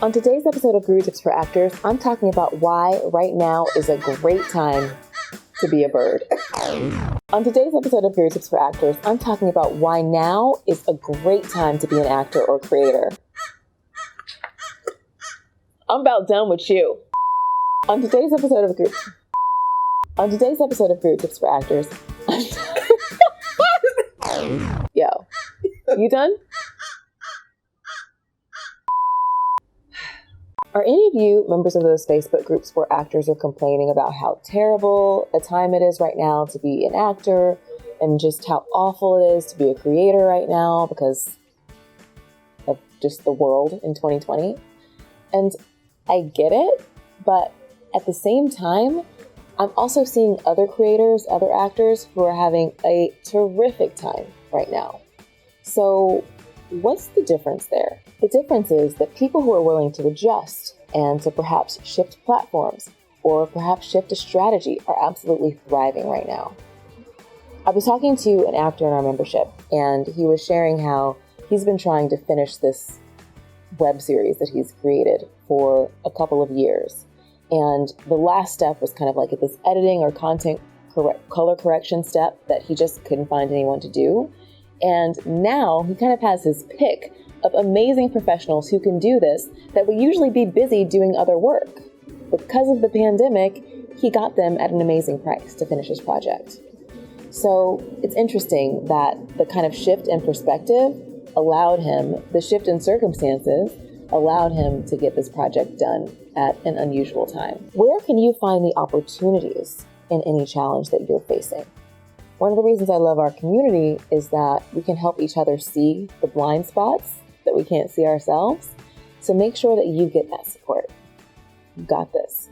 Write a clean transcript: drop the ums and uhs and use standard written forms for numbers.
On today's episode of Guru Tips for Actors, I'm talking about why right now is a great time to be a bird. On today's episode of Guru Tips for Actors, I'm talking about why now is a great time to be an actor or creator. I'm about done with you. On today's episode of Guru Tips for Actors, yo, you done? Are any of you members of those Facebook groups where actors are complaining about how terrible a time it is right now to be an actor and just how awful it is to be a creator right now because of just the world in 2020? And I get it, but at the same time, I'm also seeing other creators, other actors who are having a terrific time right now. So what's the difference there? The difference is that people who are willing to adjust and to perhaps shift platforms or perhaps shift a strategy are absolutely thriving right now. I was talking to an actor in our membership, and he was sharing how he's been trying to finish this web series that he's created for a couple of years. And the last step was kind of like this editing or color correction step that he just couldn't find anyone to do. And now he kind of has his pick of amazing professionals who can do this that would usually be busy doing other work. Because of the pandemic, he got them at an amazing price to finish his project. So it's interesting that the kind of shift in perspective allowed him, the shift in circumstances allowed him to get this project done at an unusual time. Where can you find the opportunities in any challenge that you're facing? One of the reasons I love our community is that we can help each other see the blind spots that we can't see ourselves. So make sure that you get that support. You got this.